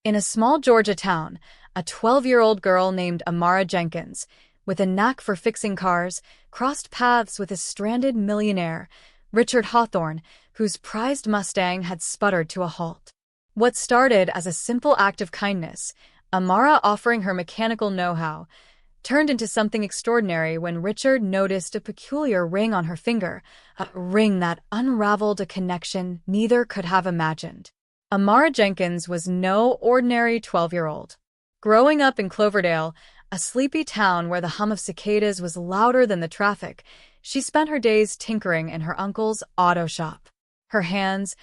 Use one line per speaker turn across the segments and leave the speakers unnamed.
In a small Georgia town, a 12-year-old girl named Amara Jenkins, with a knack for fixing cars, crossed paths with a stranded millionaire, Richard Hawthorne, whose prized Mustang had sputtered to a halt. What started as a simple act of kindness, Amara offering her mechanical know-how, turned into something extraordinary when Richard noticed a peculiar ring on her finger, a ring that unraveled a connection neither could have imagined. Amara Jenkins was no ordinary 12-year-old. Growing up in Cloverdale, a sleepy town where the hum of cicadas was louder than the traffic, she spent her days tinkering in her uncle's auto shop. Her hands,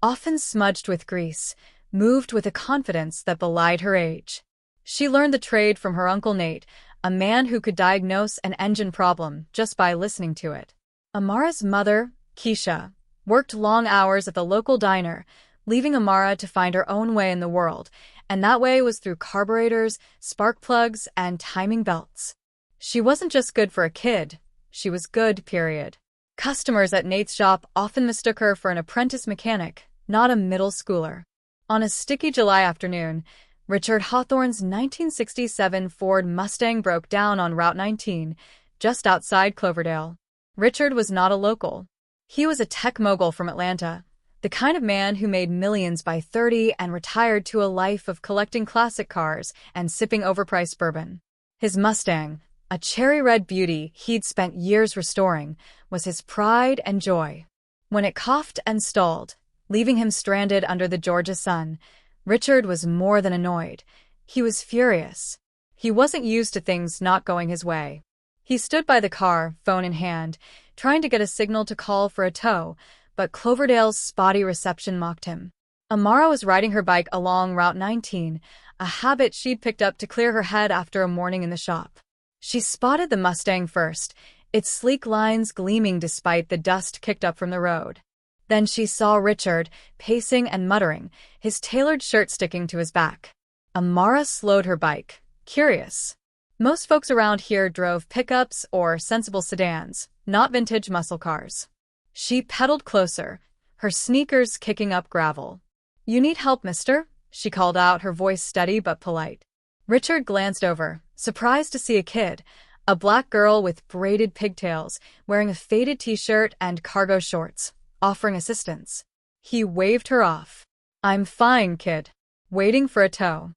often smudged with grease, moved with a confidence that belied her age. She learned the trade from her Uncle Nate, a man who could diagnose an engine problem just by listening to it. Amara's mother, Keisha, worked long hours at the local diner, leaving Amara to find her own way in the world, and that way was through carburetors, spark plugs, and timing belts. She wasn't just good for a kid, she was good, period. Customers at Nate's shop often mistook her for an apprentice mechanic, not a middle schooler. On a sticky July afternoon, Richard Hawthorne's 1967 Ford Mustang broke down on Route 19, just outside Cloverdale. Richard was not a local. He was a tech mogul from Atlanta, the kind of man who made millions by 30 and retired to a life of collecting classic cars and sipping overpriced bourbon. His Mustang, a cherry-red beauty he'd spent years restoring, was his pride and joy. When it coughed and stalled, leaving him stranded under the Georgia sun, Richard was more than annoyed. He was furious. He wasn't used to things not going his way. He stood by the car, phone in hand, trying to get a signal to call for a tow, but Cloverdale's spotty reception mocked him. Amara was riding her bike along Route 19, a habit she'd picked up to clear her head after a morning in the shop. She spotted the Mustang first, its sleek lines gleaming despite the dust kicked up from the road. Then she saw Richard, pacing and muttering, his tailored shirt sticking to his back. Amara slowed her bike, curious. Most folks around here drove pickups or sensible sedans, not vintage muscle cars. She pedaled closer, her sneakers kicking up gravel. "You need help, mister?" she called out, her voice steady but polite. Richard glanced over, surprised to see a kid, a black girl with braided pigtails, wearing a faded t-shirt and cargo shorts, offering assistance. He waved her off. "I'm fine, kid. Waiting for a tow."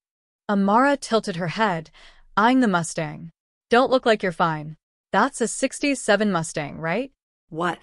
Amara tilted her head, eyeing the Mustang. "Don't look like you're fine. That's a '67 Mustang, right?"
What?